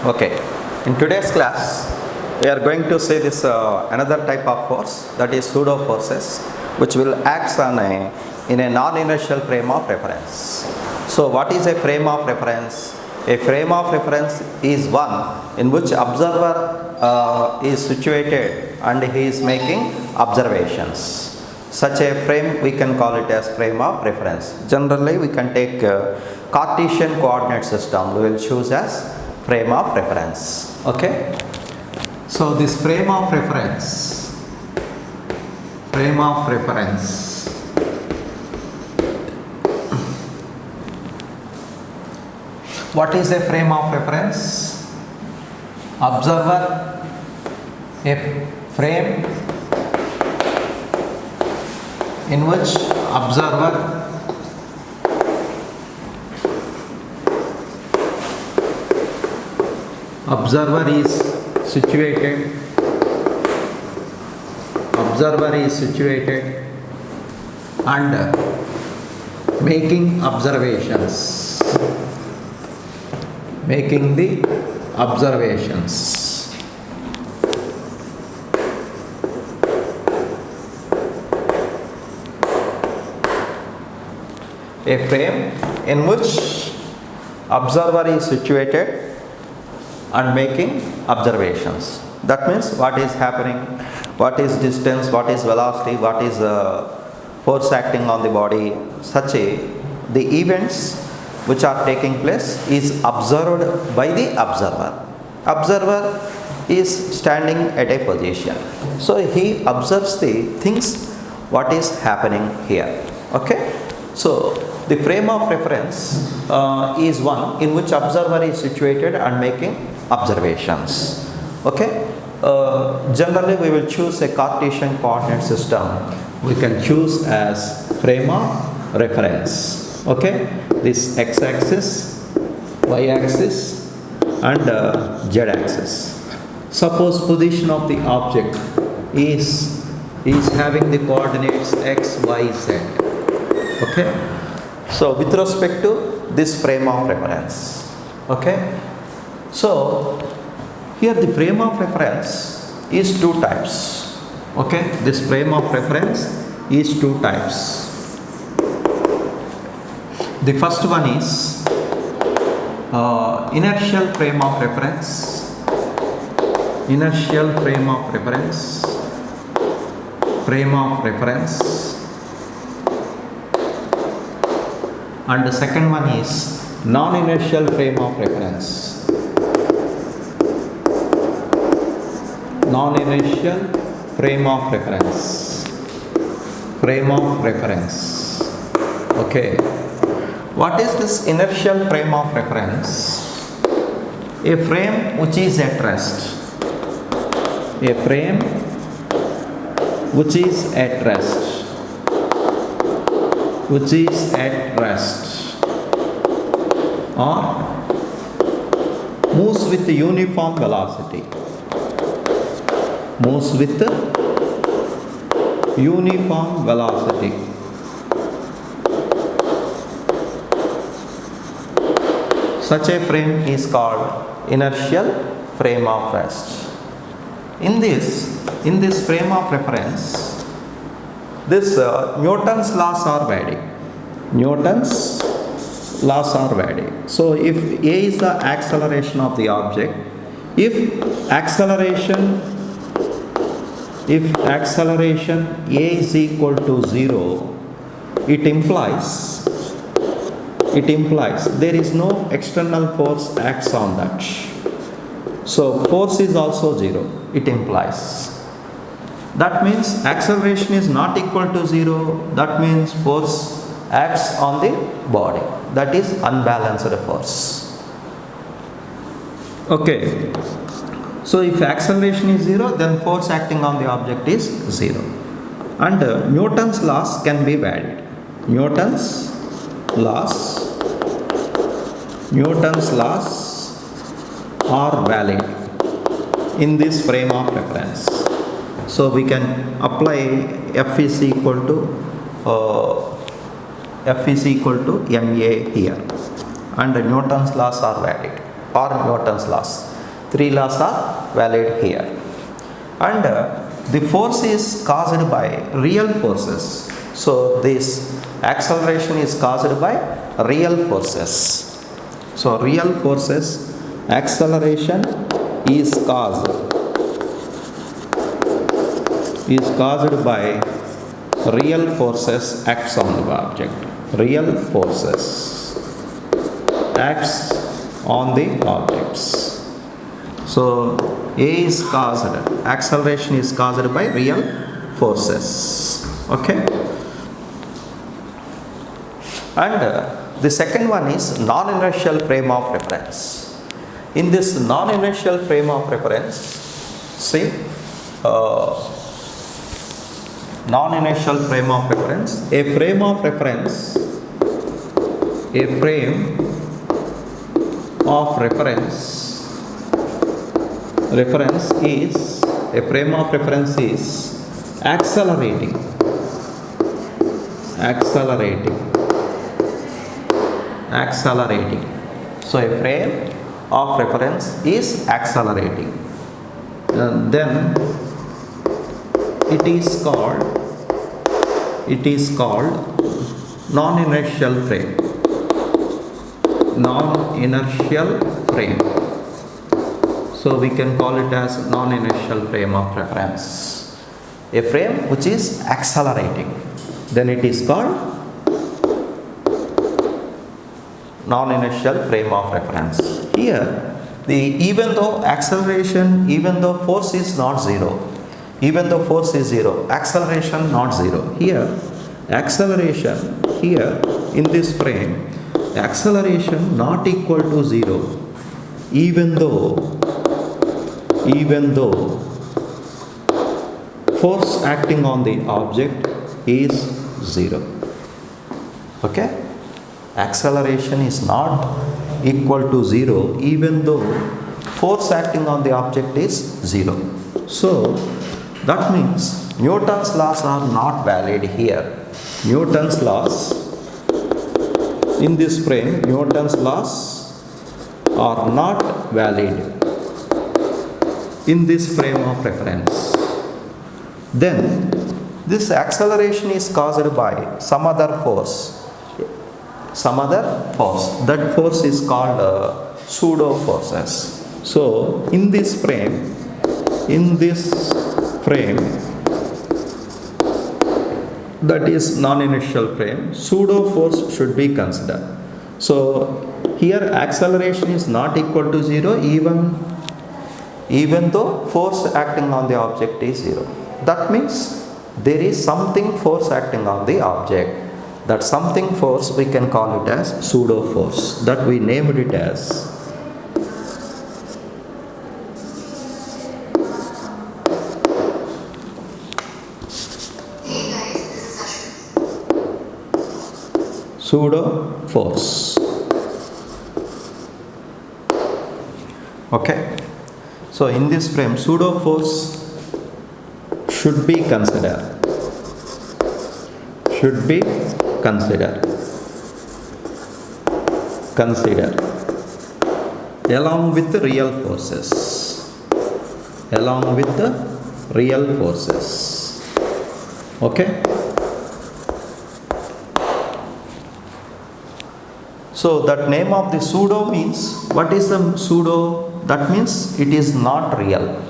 Okay, in today's class we are going to see this another type of force, that is pseudo forces, which will act in a non-inertial frame of reference. So what is a frame of reference? A frame of reference is one in which observer is situated and he is making observations. Such a frame we can call it as frame of reference. Generally we can take Cartesian coordinate system, we will choose as frame of reference. Okay, so this frame of reference, what is a frame of reference? Observer, a frame in which observer is situated and making observations, making the observations. A frame in which observer is situated and making observations. That means what is happening, what is distance, what is velocity, what is force acting on the body, the events which are taking place is observed by the observer. Observer is standing at a position, so he observes the things what is happening here. Okay, so the frame of reference is one in which observer is situated and making observations. Okay, generally we will choose a Cartesian coordinate system. We can choose as frame of reference. Okay, this x-axis, y-axis and z-axis. Suppose position of the object is having the coordinates x, y, z. Okay, so with respect to this frame of reference. Okay, so here the frame of reference is two types. Okay, this frame of reference is two types. The first one is inertial frame of reference. Inertial frame of reference. And the second one is non-inertial frame of reference. Non-inertial frame of reference. Okay, what is this inertial frame of reference? A frame which is at rest. A frame which is at rest. Or moves with uniform velocity. Such a frame is called inertial frame of rest. In this frame of reference, this Newton's laws are valid. So if A is the acceleration of the object, if acceleration A is equal to 0, it implies there is no external force acts on that. So force is also 0, it implies. That means acceleration is not equal to 0, that means force acts on the body, that is unbalanced force. Okay, so if acceleration is 0, then force acting on the object is 0. And Newton's laws can be valid. Newton's laws are valid in this frame of reference. So we can apply F is equal to F is equal to ma here, and Newton's laws are valid. or Newton's laws. Three laws are valid here. And the force is caused by real forces. So this acceleration is caused by real forces. So real forces, acceleration is caused by real forces acts on the object. Real forces acts on the objects. So A is caused, acceleration is caused by real forces. Okay. And the second one is non-inertial frame of reference. In this non-inertial frame of reference, see, non-inertial frame of reference, a frame of reference is accelerating. So a frame of reference is accelerating. Then it is called non-inertial frame. So we can call it as non-inertial frame of reference. A frame which is accelerating, then it is called non-inertial frame of reference. Here, even though force is not zero, even though force is zero, acceleration not zero. Here, acceleration here in this frame, acceleration not equal to zero, even though force acting on the object is zero. Okay? Acceleration is not equal to zero, even though force acting on the object is zero. So that means Newton's laws are not valid here. Newton's laws in this frame, Newton's laws are not valid in this frame of reference. Then this acceleration is caused by some other force. That force is called pseudo forces. So in this frame, that is non-inertial frame, pseudo force should be considered. So here acceleration is not equal to zero, even though force acting on the object is zero. That means there is something force acting on the object. That something force we can call it as pseudo force. That we named it as pseudo force. Okay. So in this frame, pseudo force should be considered. Along with the real forces. Okay. So that name of the pseudo means, what is the pseudo? That means it is not real.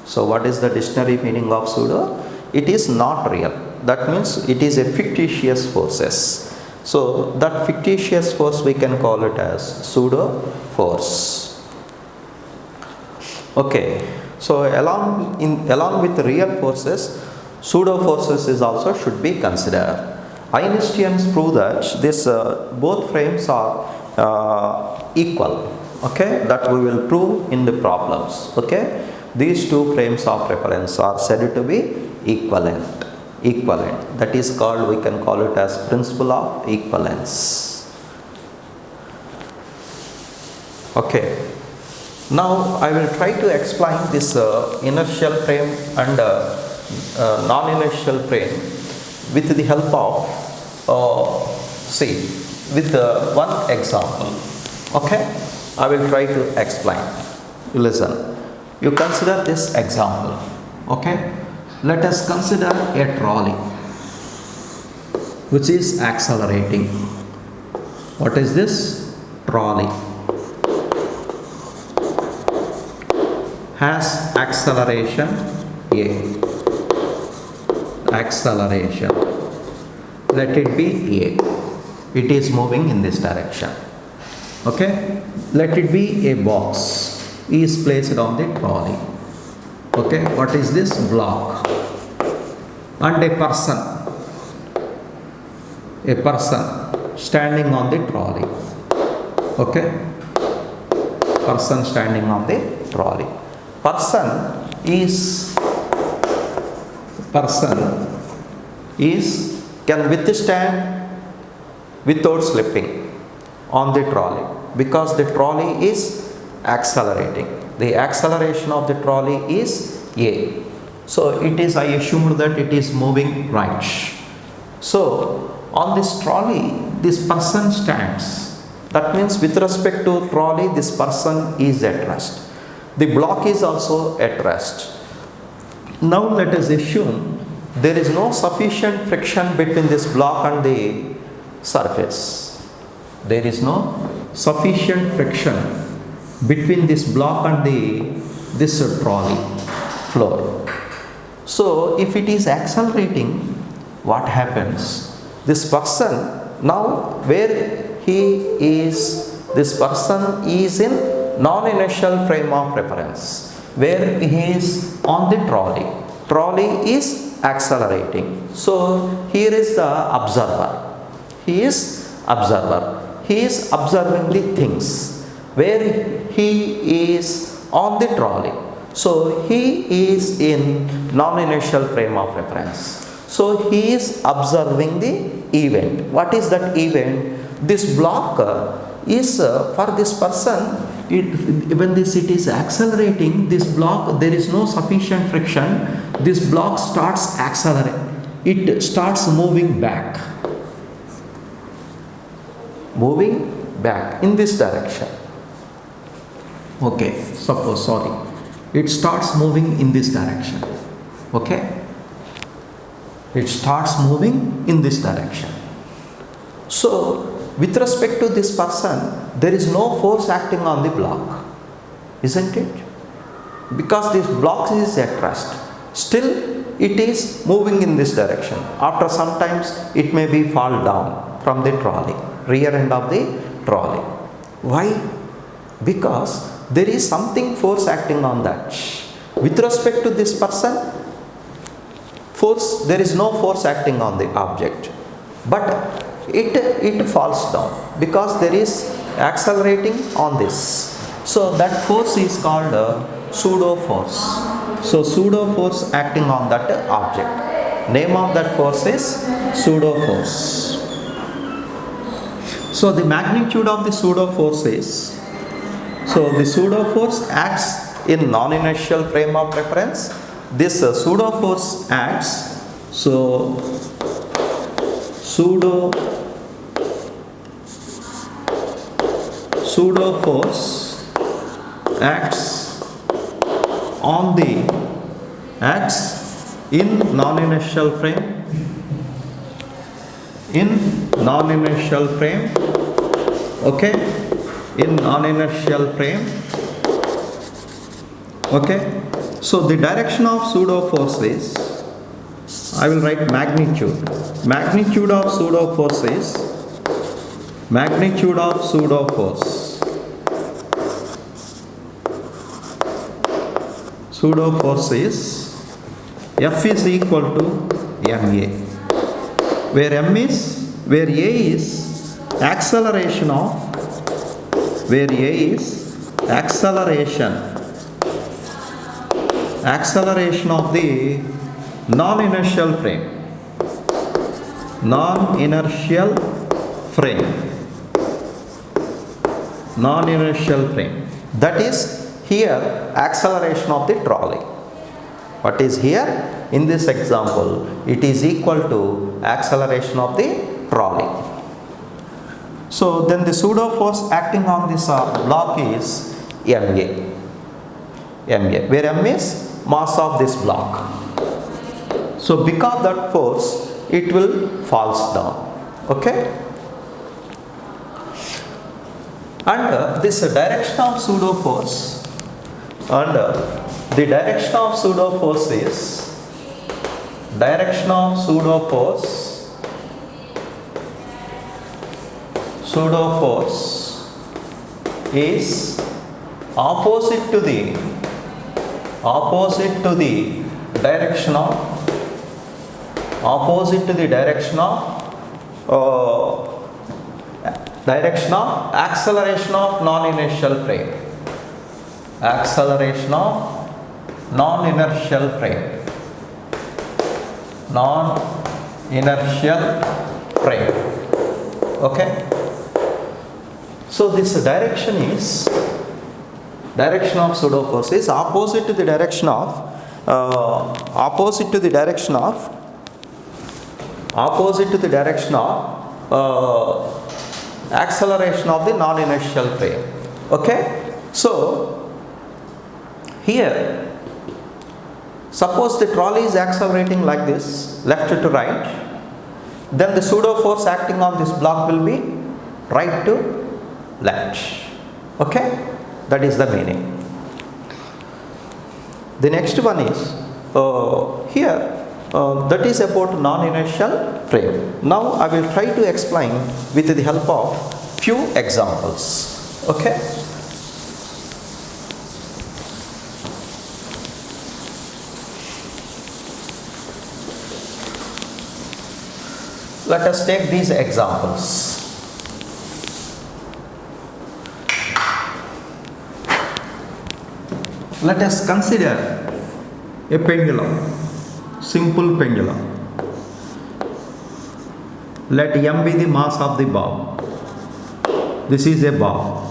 So what is the dictionary meaning of pseudo? It is not real. That means it is a fictitious forces. So that fictitious force we can call it as pseudo force. Okay. So along with the real forces, pseudo forces is also should be considered. Einsteinians prove that this both frames are equal. Okay, that we will prove in the problems. Okay, these two frames of reference are said to be equivalent. That is called, we can call it as principle of equivalence. Okay, now I will try to explain this inertial frame and non-inertial frame with the help of with one example. Okay, I will try to explain. You listen. You consider this example. Okay? Let us consider a trolley which is accelerating. What is this? Trolley has acceleration A. Acceleration. Let it be A. It is moving in this direction. Okay? Let it be a box is placed on the trolley. Okay? What is this? Block. And a person. A person standing on the trolley. Okay? Person standing on the trolley. Person is can withstand without slipping on the trolley because the trolley is accelerating. The acceleration of the trolley is A. So it is, I assume that it is moving right. So on this trolley, this person stands. That means with respect to trolley, this person is at rest. The block is also at rest. Now let us assume there is no sufficient friction between this block and the surface. There is no sufficient friction between this block and this trolley floor. So if it is accelerating, what happens? This person, now where he is, this person is in non-inertial frame of reference, where he is on the trolley. Trolley is accelerating. So here is the observer. He is observer. He is observing the things where he is on the trolley. So he is in non-inertial frame of reference. So he is observing the event. What is that event? This block is for this person. When it is accelerating, this block, there is no sufficient friction. This block starts accelerating. It starts moving back. Moving back in this direction. Okay, suppose, sorry. It starts moving in this direction. Okay? It starts moving in this direction. So, with respect to this person, there is no force acting on the block, isn't it? Because this block is at rest. Still, it is moving in this direction. After some times, it may be fall down from the trolley, rear end of the trolley. Why? Because there is something force acting on that. With respect to this person, force, there is no force acting on the object. But it falls down because there is accelerating on this. So that force is called pseudo force. So pseudo force acting on that object. Name of that force is pseudo force. So the magnitude of the pseudo force is, so the pseudo force acts in non-inertial frame of reference. This pseudo force acts, so pseudo force acts in non-inertial frame, okay, in non-inertial frame. Okay, so the direction of pseudo force is, I will write magnitude. Magnitude of pseudo force is, magnitude of pseudo force. Pseudo force is, F is equal to ma, where m is, where a is acceleration of, where a is acceleration of the non-inertial frame. Non-inertial frame. That is here acceleration of the trolley. What is here? In this example, it is equal to acceleration of the trolley. So then the pseudo force acting on this block is MA. MA, where M is mass of this block. So because that force, it will falls down. Okay. And this direction of pseudo force, and the direction of pseudo force is is opposite to the direction of acceleration of non-inertial frame. Acceleration of non-inertial frame. Non-inertial frame. Okay. So this direction of pseudo force is opposite to the direction of acceleration of the non-inertial frame. Okay. So here, suppose the trolley is accelerating like this, left to right, then the pseudo force acting on this block will be right to left. Okay, that is the meaning. The next one is here, that is about non-inertial frame. Now I will try to explain with the help of few examples. Okay. Let us take these examples. Let us consider a pendulum, simple pendulum. Let M be the mass of the bob. This is a bob,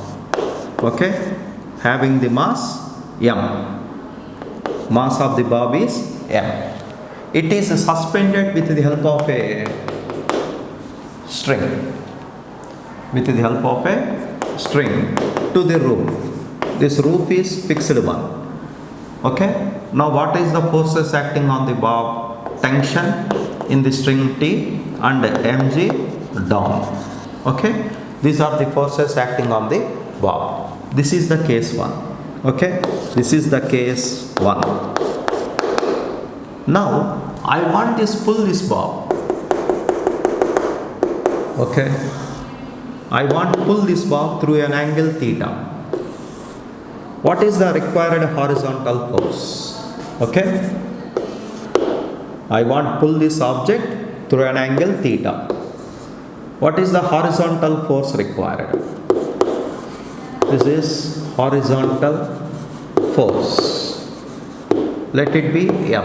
okay, having the mass M. Mass of the bob is M. It is suspended with the help of a string. With the help of a string to the roof. This roof is fixed one. Okay. Now what is the forces acting on the bob? Tension in the string T and mg down. Okay. These are the forces acting on the bob. This is the case 1. Okay. This is the case 1. Now I want to pull this bob. Okay. I want to pull this bob through an angle theta. What is the required horizontal force? Okay. I want to pull this object through an angle theta. What is the horizontal force required? This is horizontal force. Let it be M.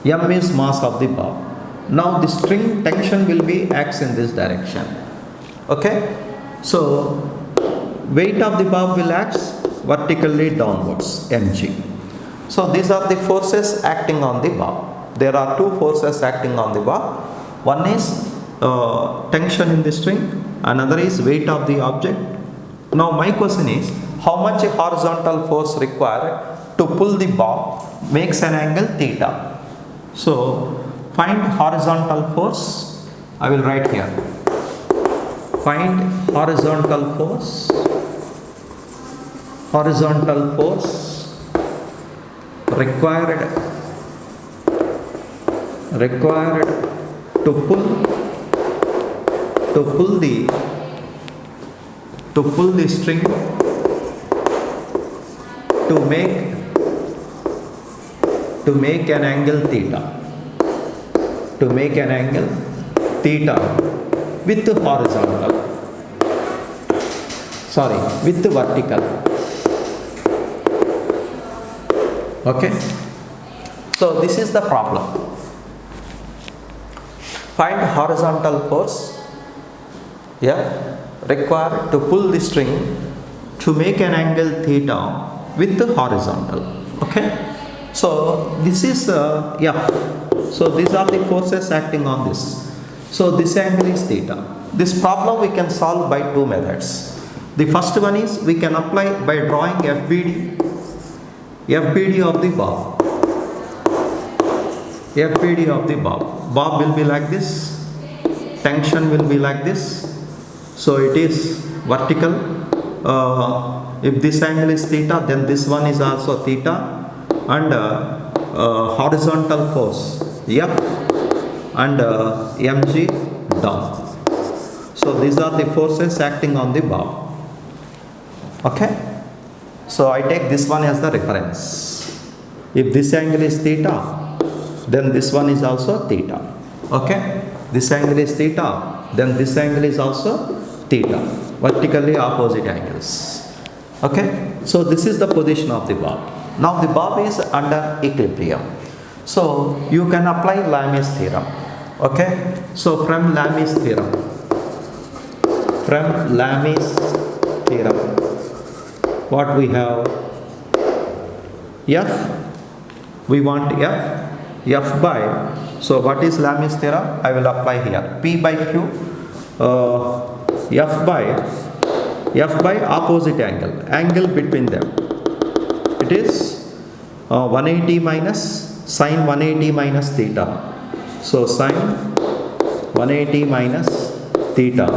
M is mass of the bob. Now the string tension will be acts in this direction. Okay. So weight of the bob will act vertically downwards, mg. So these are the forces acting on the bob. There are two forces acting on the bob. One is tension in the string, another is weight of the object. Now my question is, how much horizontal force required to pull the bob makes an angle theta? So find horizontal force. I will write here. Find horizontal force. Horizontal force required to pull the string to make an angle theta. To make an angle theta with the horizontal. Sorry, with the vertical. Okay. So this is the problem. Find horizontal force, required to pull the string to make an angle theta with the horizontal. Okay. So this is F. So these are the forces acting on this. So this angle is theta. this problem we can solve by two methods. The first one is we can apply by drawing FBD of the bob. FBD of the bob. Bob will be like this. Tension will be like this. So it is vertical. If this angle is theta, then this one is also theta. And horizontal force F and mg down. So these are the forces acting on the bob. Okay. So I take this one as the reference. If this angle is theta, then this one is also theta. Okay. This angle is theta, then this angle is also theta. Vertically opposite angles. Okay. So this is the position of the bob. Now the bob is under equilibrium. So you can apply Lamy's theorem. Okay. So from Lamy's theorem, what we have? F. We want F by. So what is Lamy's theorem? I will apply here. P by Q. F by opposite angle between them. It is 180 minus sine 180 minus theta. So sine 180 minus theta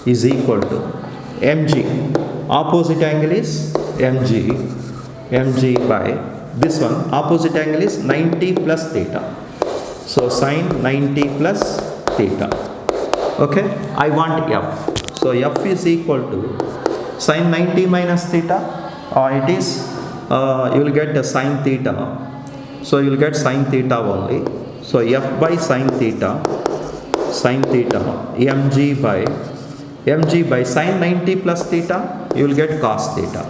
is equal to mg. Opposite angle is mg by this one. Opposite angle is 90 plus theta. So sine 90 plus theta. Okay. I want F. So F is equal to sine 90 minus theta. It is you will get a sine theta. So you will get sine theta only. So F by sine theta mg by sine 90 plus theta, you will get cos theta.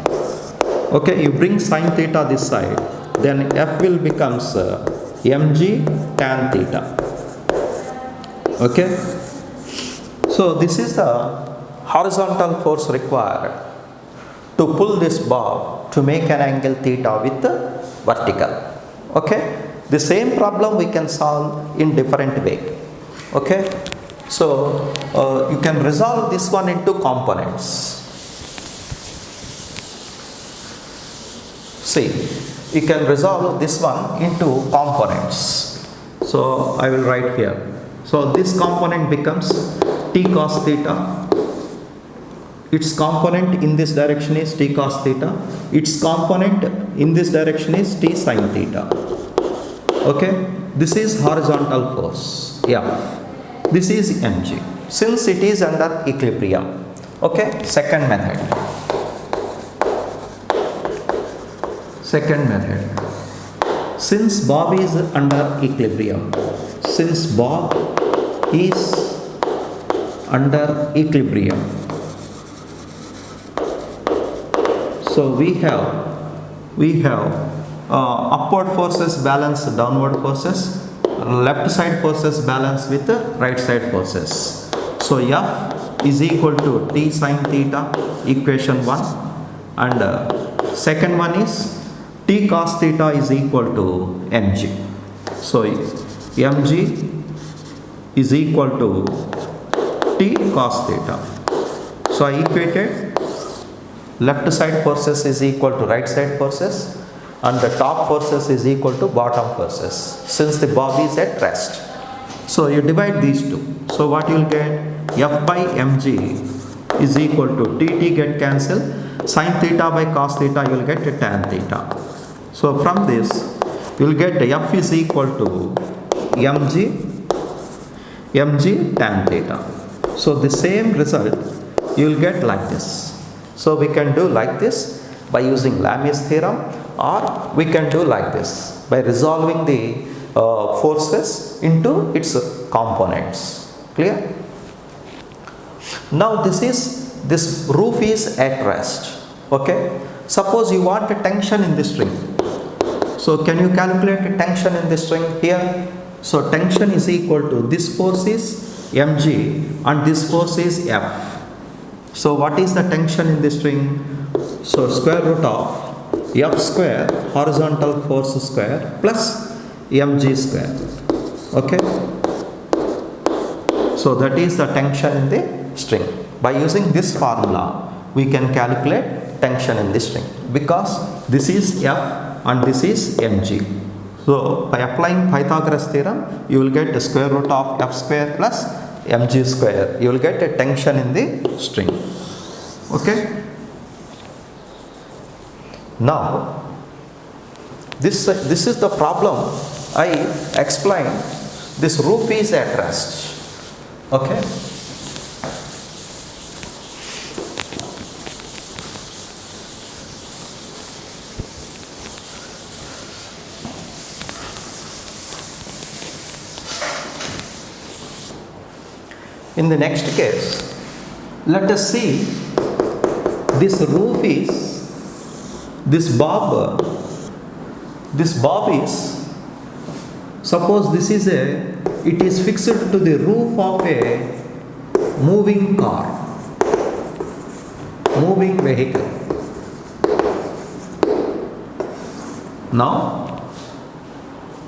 Okay, you bring sine theta this side, then F will becomes mg tan theta. Okay. So this is the horizontal force required to pull this bob to make an angle theta with the vertical. Okay. The same problem we can solve in different way. Okay. So you can resolve this one into components. See, you can resolve this one into components. So I will write here. So this component becomes t cos theta. Its component in this direction is t cos theta. Its component in this direction is t sin theta. Okay. This is horizontal force. Yeah. This is mg. Since it is under equilibrium. Okay. Second method. Since bob is under equilibrium. So we have upward forces balance downward forces, left side forces balance with the right side forces. So F is equal to t sin theta, equation 1, and second one is t cos theta is equal to mg. So mg is equal to t cos theta. So I equated left side forces is equal to right side forces and the top forces is equal to bottom forces since the bob is at rest. So you divide these two. So what you will get? F by mg is equal to t get cancelled. Sin theta by cos theta you will get tan theta. So from this you will get F is equal to mg tan theta. So the same result you will get like this. So we can do like this by using Lamy's theorem, or we can do like this by resolving the forces into its components. Clear? Now this roof is at rest. Okay. Suppose you want a tension in the string. So can you calculate a tension in the string here? So tension is equal to this force is mg and this force is F. So what is the tension in the string? So square root of F square horizontal force square plus mg square. Okay. So So that is the tension in the string. By using this formula, we can calculate tension in the string, because this is F and this is mg. So by applying Pythagoras theorem, you will get the square root of F square plus mg square. You will get a tension in the string. Okay. Now, this is the problem I explained. This roof is at rest. Okay. In the next case, let us see, this roof is, this bob is, suppose this is it is fixed to the roof of a moving car, moving vehicle. Now,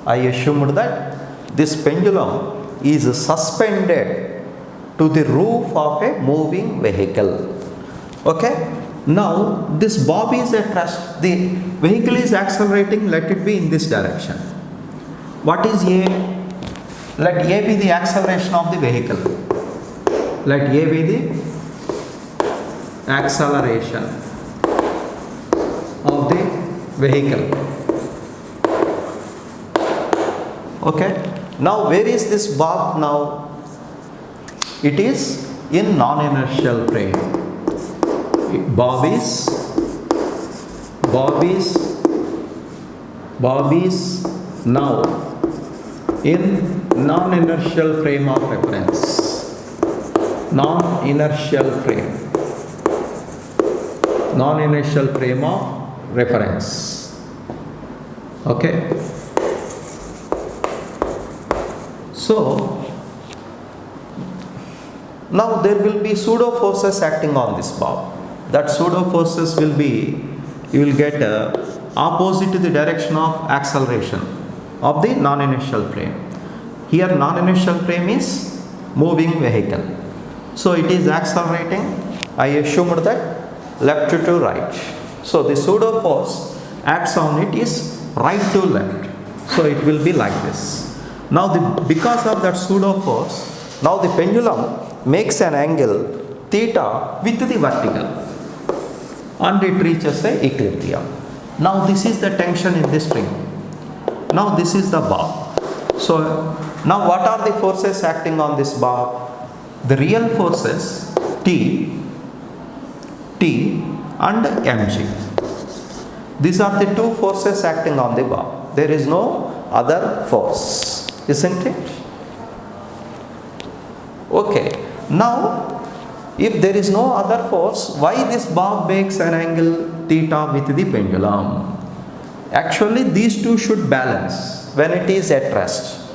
I assumed that this pendulum is suspended to the roof of a moving vehicle. Okay. Now this bob is at rest. The vehicle is accelerating. Let it be in this direction. What is A? Let A be the acceleration of the vehicle. Let A be the acceleration of the vehicle. Okay. Now where is this bob now? It is in non-inertial frame. Bob is now in non-inertial frame of reference. Non-inertial frame of reference. Okay. So now there will be pseudo forces acting on this bob. That pseudo forces will be, you will get opposite to the direction of acceleration of the non-inertial frame. Here non-inertial frame is moving vehicle. So it is accelerating. I assumed that left to right. So the pseudo force acts on it is right to left. So it will be like this. Now because of that pseudo force, now the pendulum makes an angle theta with the vertical and it reaches a equilibrium. Now this is the tension in the string. Now this is the bob. So now what are the forces acting on this bob? The real forces T and mg. These are the two forces acting on the bob. There is no other force, isn't it? Okay. Now, if there is no other force, why this bob makes an angle theta with the pendulum? Actually, these two should balance when it is at rest.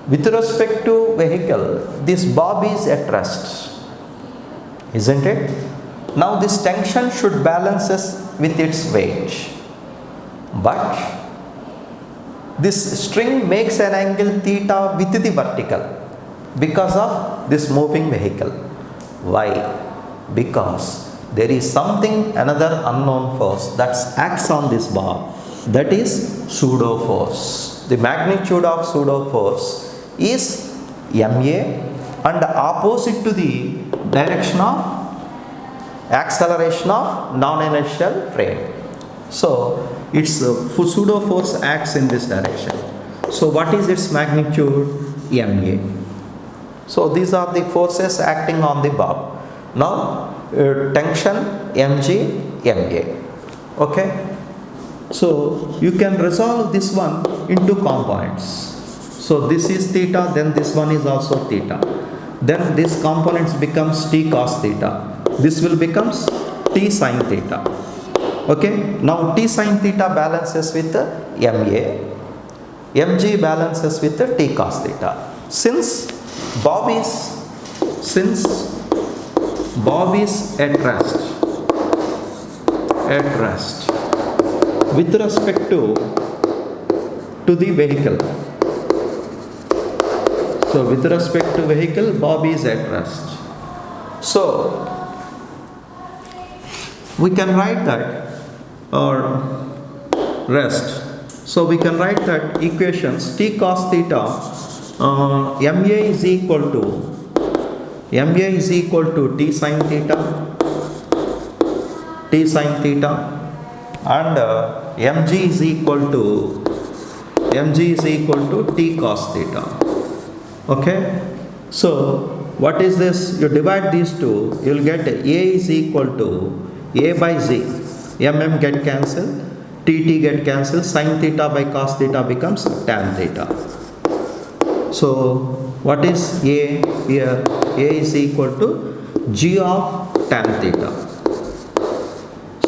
With respect to vehicle, this bob is at rest, isn't it? Now, this tension should balance with its weight. But this string makes an angle theta with the vertical because of this moving vehicle. Why? Because there is something, another unknown force that acts on this bob, that is pseudo force. The magnitude of pseudo force is ma and opposite to the direction of acceleration of non-inertial frame. So its pseudo force acts in this direction. So what is its magnitude? ma. So these are the forces acting on the bob. Now tension mg, ma. Okay. So you can resolve this one into components. So this is theta, then this one is also theta. Then this components becomes t cos theta. This will becomes t sin theta. Okay. Now t sin theta balances with ma. mg balances with t cos theta. Since bob is at rest with respect to the vehicle. So with respect to vehicle, bob is at rest. So we can write that, or rest. So we can write that equations t cos theta ma is equal to t sin theta and mg is equal to t cos theta. Okay, so what is this? You divide these two, you will get a is equal to a by z, get cancelled, tt get cancelled, sin theta by cos theta becomes tan theta. So what is a here? A is equal to g of tan theta.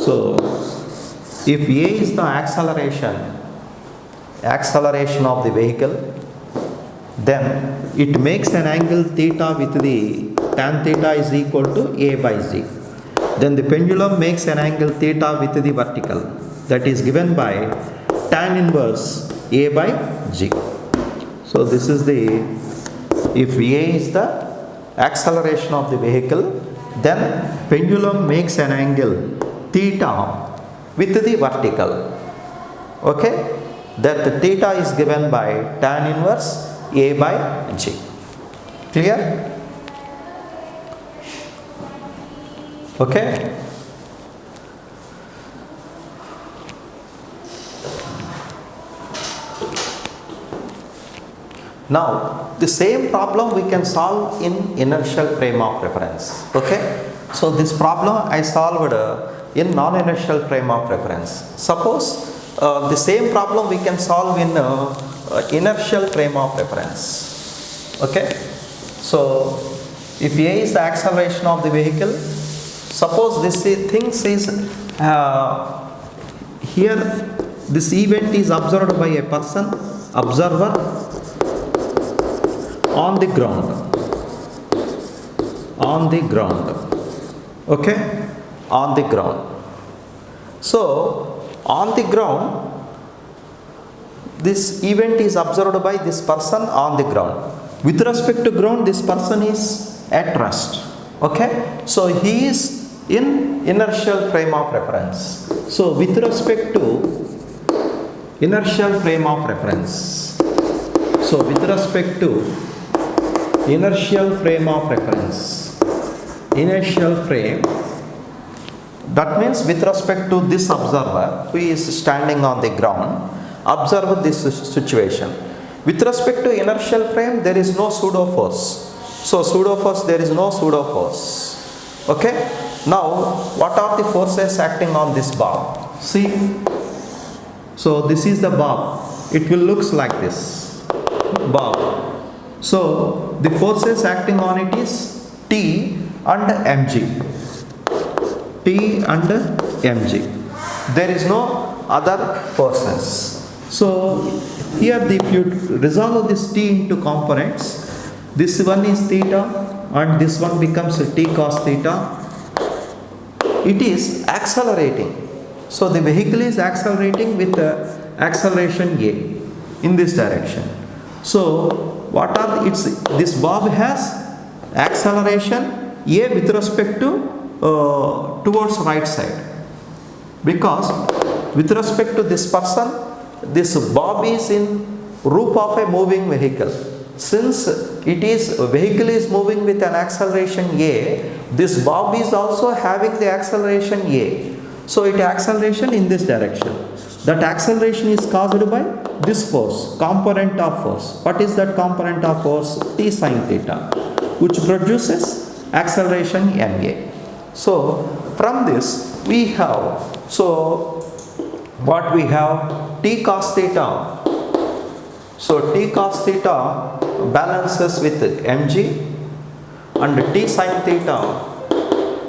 So if a is the acceleration of the vehicle, then it makes an angle theta with the tan theta is equal to a by z. Then the pendulum makes an angle theta with the vertical, that is given by tan inverse a by g. So this is the, if a is the acceleration of the vehicle, then pendulum makes an angle theta with the vertical. Okay, that the theta is given by tan inverse a by g. Clear? Okay. Now the same problem we can solve in inertial frame of reference. Okay, so this problem I solved in non-inertial frame of reference. Suppose the same problem we can solve in inertial frame of reference. Okay, so if a is the acceleration of the vehicle, suppose this thing is here, this event is observed by a observer on the ground. Okay, on the ground. So on the ground, this event is observed by this person on the ground. With respect to ground, this person is at rest. Okay, so he is in inertial frame of reference. So with respect to inertial frame of reference, inertial frame, that means with respect to this observer who is standing on the ground, observe this situation. With respect to inertial frame, there is no pseudo force. So pseudo force, there is no pseudo force. Okay, now what are the forces acting on this bob? See, so this is the bob. It will looks like this bob. So the forces acting on it is T and mg. There is no other forces. So here if you resolve this T into components, this one is theta and this one becomes T cos theta. It is accelerating. So the vehicle is accelerating with acceleration A in this direction. So what are this bob has acceleration A with respect to towards right side, because with respect to this person, this bob is in roof of a moving vehicle. Since vehicle is moving with an acceleration A, this bob is also having the acceleration A. So it acceleration in this direction. That acceleration is caused by this force, component of force. What is that component of force? T sin theta, which produces acceleration ma. So from this we have, what we have? T cos theta. So T cos theta balances with mg and T sin theta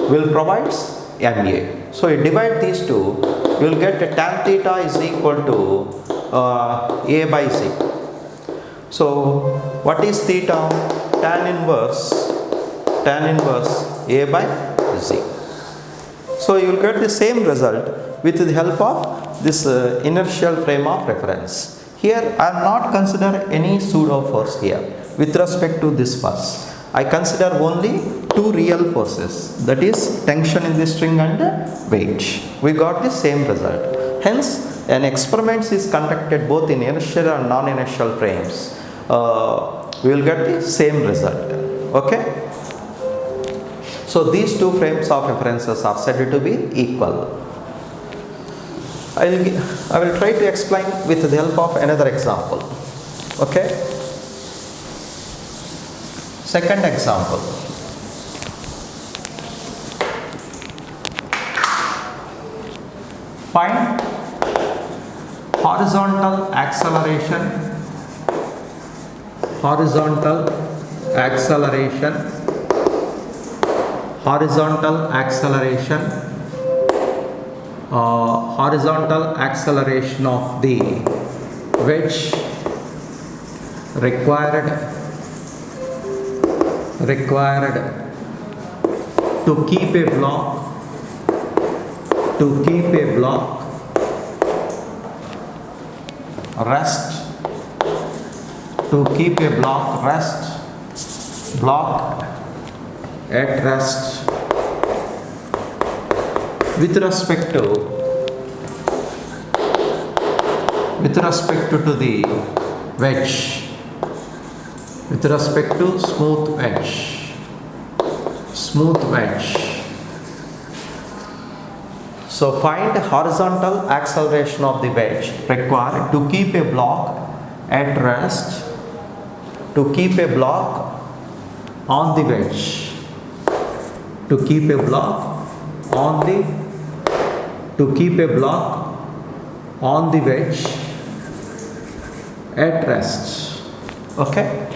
will provide ma. So you divide these two, you will get tan theta is equal to a by z. So what is theta? Tan inverse a by z. So you will get the same result with the help of this inertial frame of reference. Here I am not consider any pseudo force here. with respect to this force, I consider only two real forces, that is tension in the string and weight. We got the same result. Hence, an experiment is conducted both in inertial and non-inertial frames. We will get the same result. Okay? So these two frames of references are said to be equal. I will try to explain with the help of another example. Okay? Second example. Find horizontal acceleration of the wedge required to keep a block at rest with respect to the wedge, with respect to smooth wedge. So find horizontal acceleration of the wedge required to keep a block at rest, to keep a block on the wedge, to keep a block on the wedge at rest. Okay?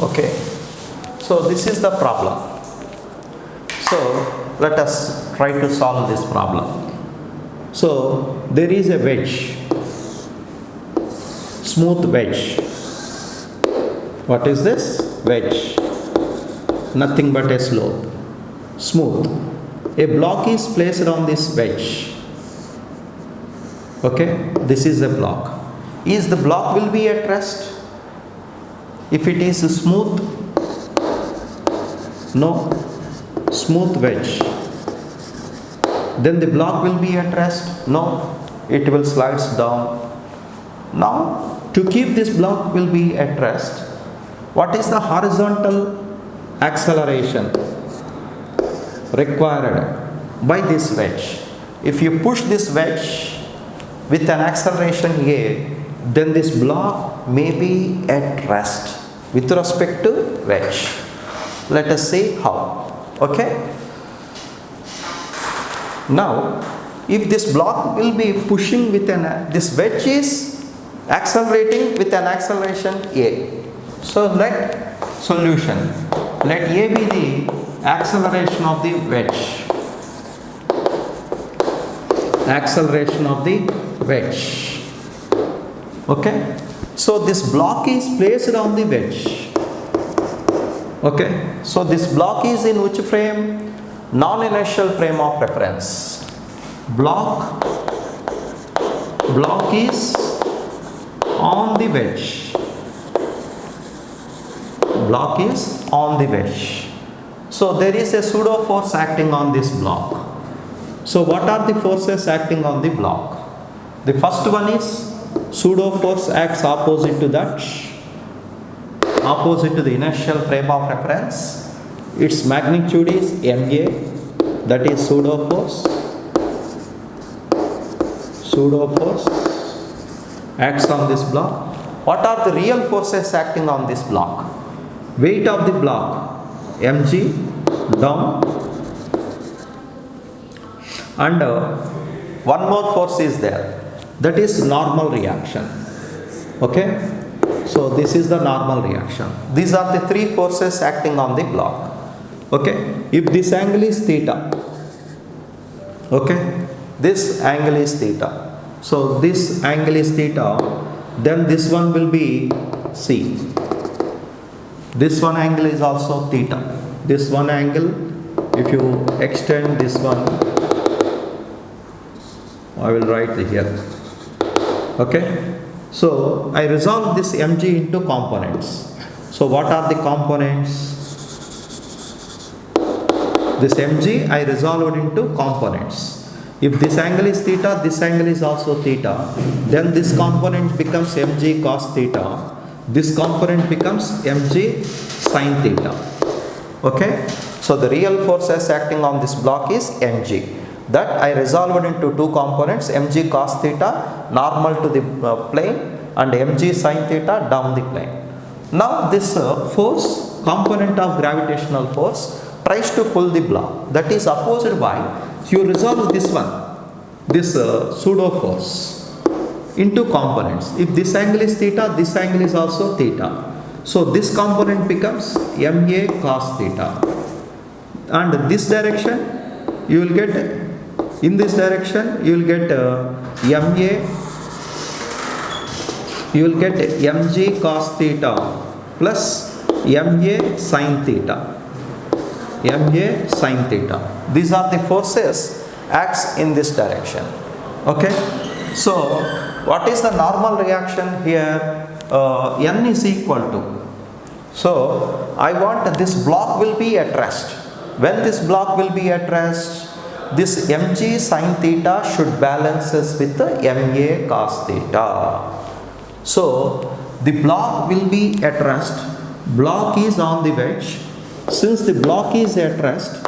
Okay, so this is the problem. So let us try to solve this problem. So there is a wedge, smooth wedge. What is this? Wedge. Nothing but a slope. Smooth. A block is placed on this wedge. Okay, this is a block. Is the block will be at rest? If it is smooth, no, smooth wedge, then the block will be at rest? No, it will slide down. Now, to keep this block will be at rest, what is the horizontal acceleration required by this wedge? If you push this wedge with an acceleration A, then this block may be at rest with respect to wedge. Let us see how. Okay? Now, if this block will be pushing with this wedge is accelerating with an acceleration A. So let solution. Let A be the acceleration of the wedge. Acceleration of the wedge. Okay? So this block is placed on the wedge. Okay? So this block is in which frame? Non-inertial frame of reference. Block is on the wedge. Block is on the wedge. So there is a pseudo force acting on this block. So what are the forces acting on the block? The first one is pseudo force acts opposite to that, opposite to the inertial frame of reference. Its magnitude is MA, that is pseudo force. Pseudo force acts on this block. What are the real forces acting on this block? Weight of the block, mg, down, and one more force is there. That is normal reaction. Okay? So this is the normal reaction. These are the three forces acting on the block. Okay? If this angle is theta, okay? This angle is theta. So this angle is theta, then this one will be C. This one angle is also theta. This one angle if you extend this one, I will write here. Okay. So I resolve this mg into components. So what are the components? This mg I resolved into components. If this angle is theta, this angle is also theta, then this component becomes mg cos theta. This component becomes mg sin theta. Okay. So the real forces acting on this block is mg. That I resolved into two components, mg cos theta normal to the plane and mg sin theta down the plane. Now this force, component of gravitational force, tries to pull the block. That is opposed by, you resolve this one, this pseudo force into components. If this angle is theta, this angle is also theta. So this component becomes ma cos theta. And this direction you will get, in this direction you will get mg cos theta plus ma sin theta. ma sin theta. These are the forces acts in this direction. Okay. So what is the normal reaction here? N is equal to. So I want this block will be at rest. When this block will be at rest, this mg sin theta should balances with the ma cos theta. So the block will be at rest. Block is on the wedge. Since the block is at rest,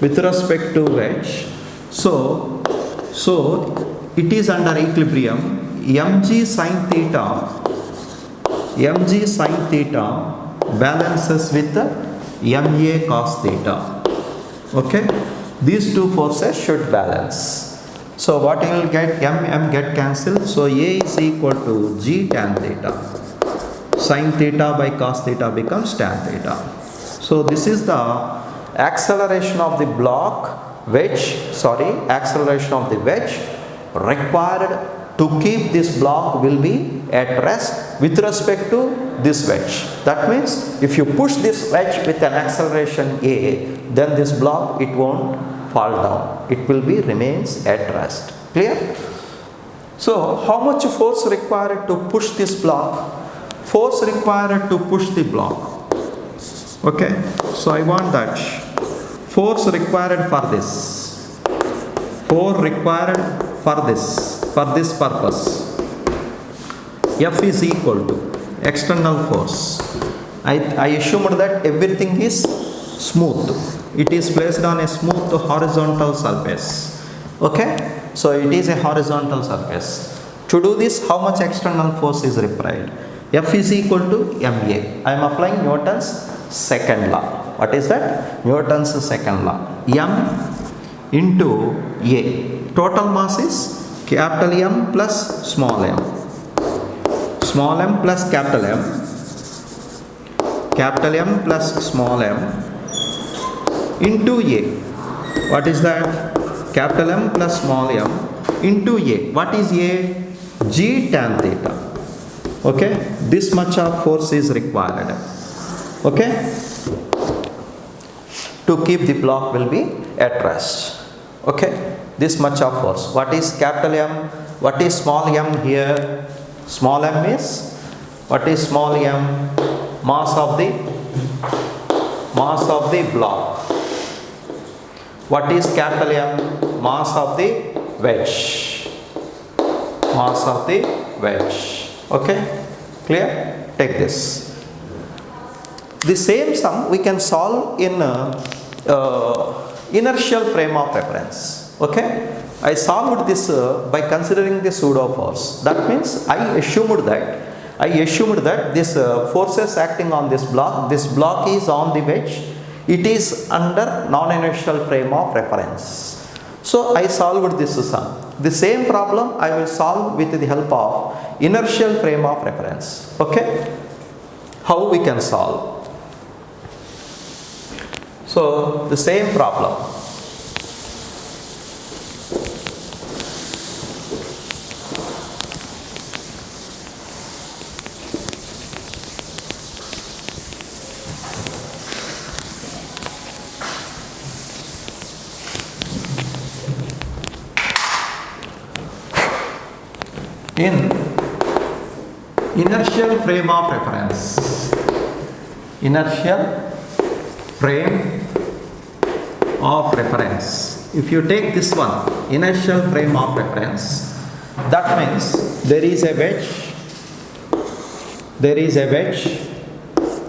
with respect to wedge, so it is under equilibrium. mg sin theta balances with the ma cos theta. Okay, these two forces should balance. So what you will get, m get cancelled, so a is equal to g tan theta. Sin theta by cos theta becomes tan theta. So this is the acceleration of the acceleration of the wedge required to keep this block will be at rest with respect to this wedge. That means if you push this wedge with an acceleration a, then this block it won't fall down. It will be remains at rest. Clear? So how much force required to push this block? Force required to push the block. Okay. So I want that force required for this. Force required for this purpose. F is equal to external force. I assumed that everything is smooth. It is placed on a smooth horizontal surface. Okay. So it is a horizontal surface. To do this, how much external force is required? F is equal to ma. I am applying Newton's second law. What is that? Newton's second law. M into A. Total mass is capital M plus small m. Small m plus capital M. Capital M plus small m into A. What is that? Capital M plus small m into A. What is A? G tan theta. Okay. This much of force is required. Okay. To keep the block will be at rest. Okay. This much of force. What is capital M? What is small m here? Small m is, what is small m? Mass of the block. What is capital M? Mass of the wedge. Mass of the wedge. Okay. Clear? Take this. The same sum we can solve in inertial frame of reference. Okay. I solved this by considering the pseudo force. That means I assumed that this forces acting on this block is on the wedge. It is under non-inertial frame of reference. So I solved this sum. The same problem I will solve with the help of inertial frame of reference. Okay. How we can solve? So the same problem. In inertial frame of reference, inertial frame of reference, if you take this one, inertial frame of reference, that means there is a wedge,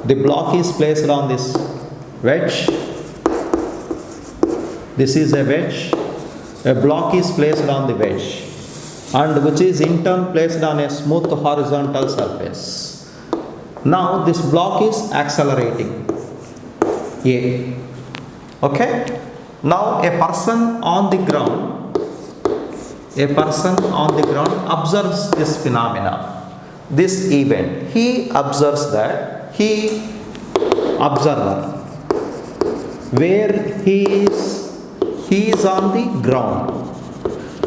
the block is placed on this wedge, this is a wedge, a block is placed on the wedge, and which is in turn placed on a smooth horizontal surface. Now this block is accelerating A. Okay? Now a person on the ground observes this phenomena, this event. He observes that, observer, where he is on the ground.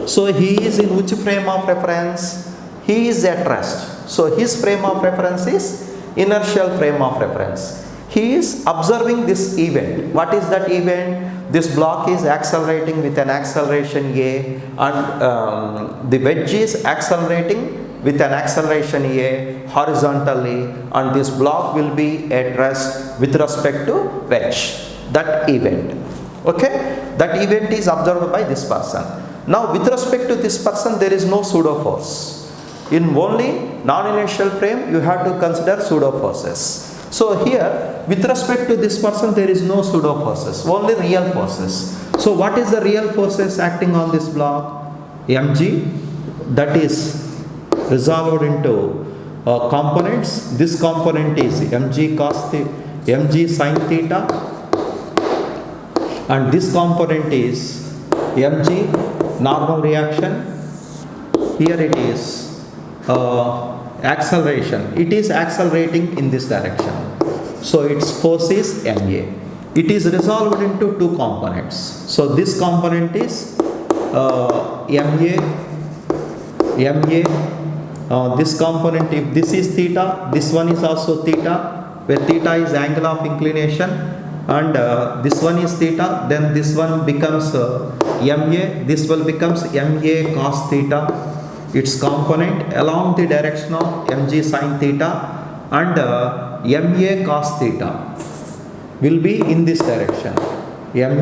So he is in which frame of reference? He is at rest. So his frame of reference is inertial frame of reference. He is observing this event. What is that event? This block is accelerating with an acceleration A, and the wedge is accelerating with an acceleration A horizontally, and this block will be at rest with respect to wedge. That event. Okay? That event is observed by this person. Now with respect to this person, there is no pseudo force. In only non-inertial frame, you have to consider pseudo forces. So here, with respect to this person, there is no pseudo forces, only real forces. So what is the real forces acting on this block? mg, that is resolved into components. This component is mg cos theta, mg sin theta, and this component is mg normal reaction. Here it is acceleration. It is accelerating in this direction. So its force is ma. It is resolved into two components. So this component is this component, if this is theta, this one is also theta, where theta is angle of inclination, and this one is theta, then this one becomes ma, this one becomes ma cos theta, its component along the direction of mg sin theta, and ma cos theta will be in this direction. Ma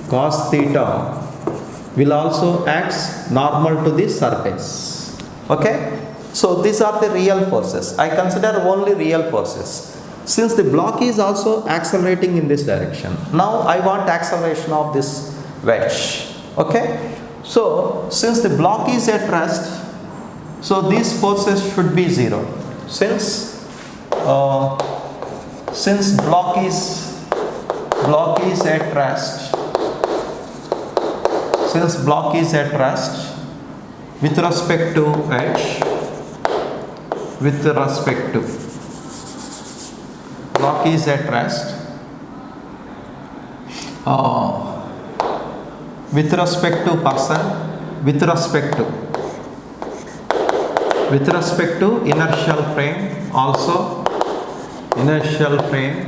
cos theta will also act normal to the surface. Okay? So these are the real forces. I consider only real forces. Since the block is also accelerating in this direction, now I want acceleration of this wedge. Okay? So since the block is at rest, so these forces should be zero. Since block is at rest, since block is at rest with respect to wedge, block is at rest with respect to person, with respect to inertial frame, also inertial frame.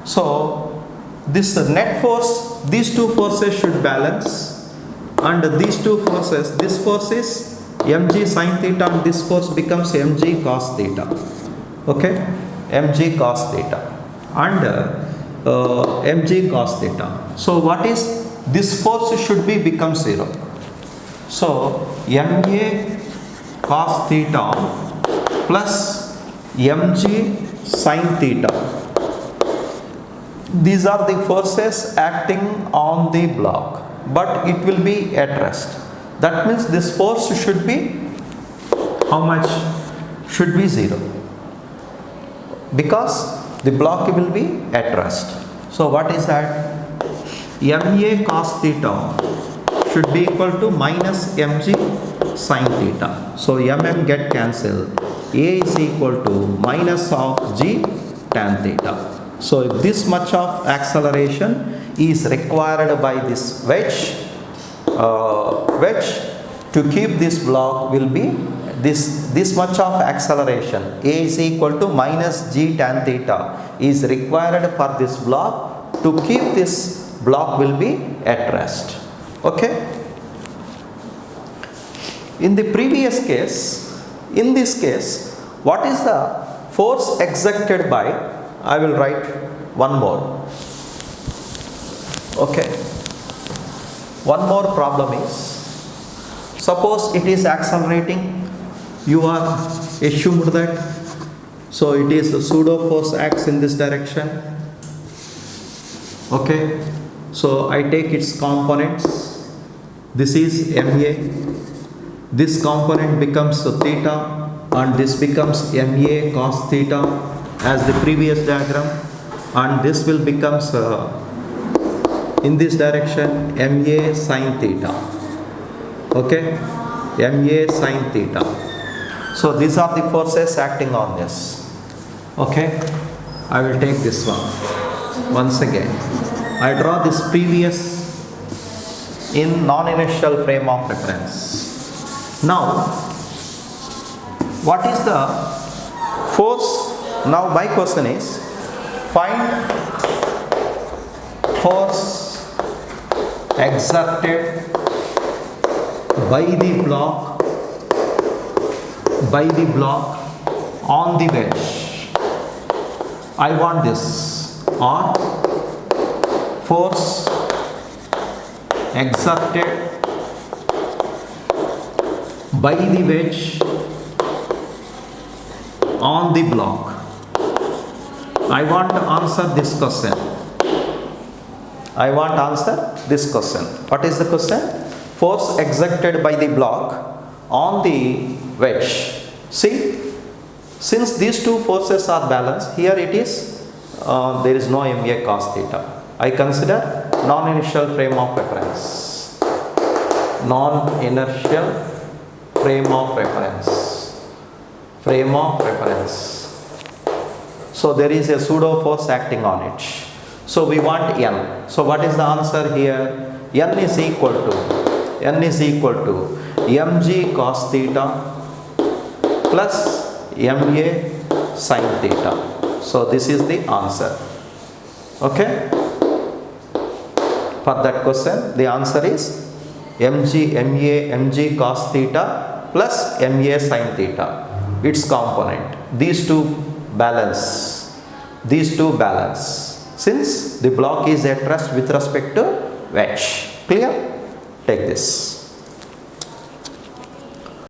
So this net force, these two forces should balance, and these two forces, this force is mg sin theta and this force becomes mg cos theta. Okay, mg cos theta and mg cos theta. So what is this force should be become zero. So ma cos theta plus mg sin theta. These are the forces acting on the block, but it will be at rest. That means this force should be how much? Should be zero, because the block will be at rest. So what is that? Ma cos theta should be equal to minus mg sin theta. So get cancelled. A is equal to minus of g tan theta. So if this much of acceleration is required by this wedge to keep this block will be this much of acceleration. A is equal to minus g tan theta is required for this block. To keep this block will be at rest. Okay. In the previous case, in this case, what is the force exerted by? I will write one more. Okay. One more problem is, suppose it is accelerating, you are assumed that, so it is a pseudo force acts in this direction. Okay, so I take its components. This is MA, this component becomes theta, and this becomes MA cos theta as the previous diagram, and this will becomes in this direction MA sin theta. Okay, MA sin theta. So these are the forces acting on this. Okay, I will take this one once again. I draw this previous in non-inertial frame of reference. Now, what is the force? Now my question is, find force exerted by the block on the wedge. I want this, or force exerted by the wedge on the block. I want to answer this question. I want to answer this question. What is the question? Force exerted by the block on the wedge. See, since these two forces are balanced, here it is, there is no MA cos theta. I consider non-inertial frame of reference. Non-inertial frame of reference. Frame of reference. So there is a pseudo force acting on it. So we want N. So what is the answer here? N is equal to mg cos theta plus MA sin theta. So this is the answer. Okay? For that question, the answer is mg cos theta plus MA sin theta. Its component. These two balance. Since the block is at rest with respect to wedge. Clear? Take this.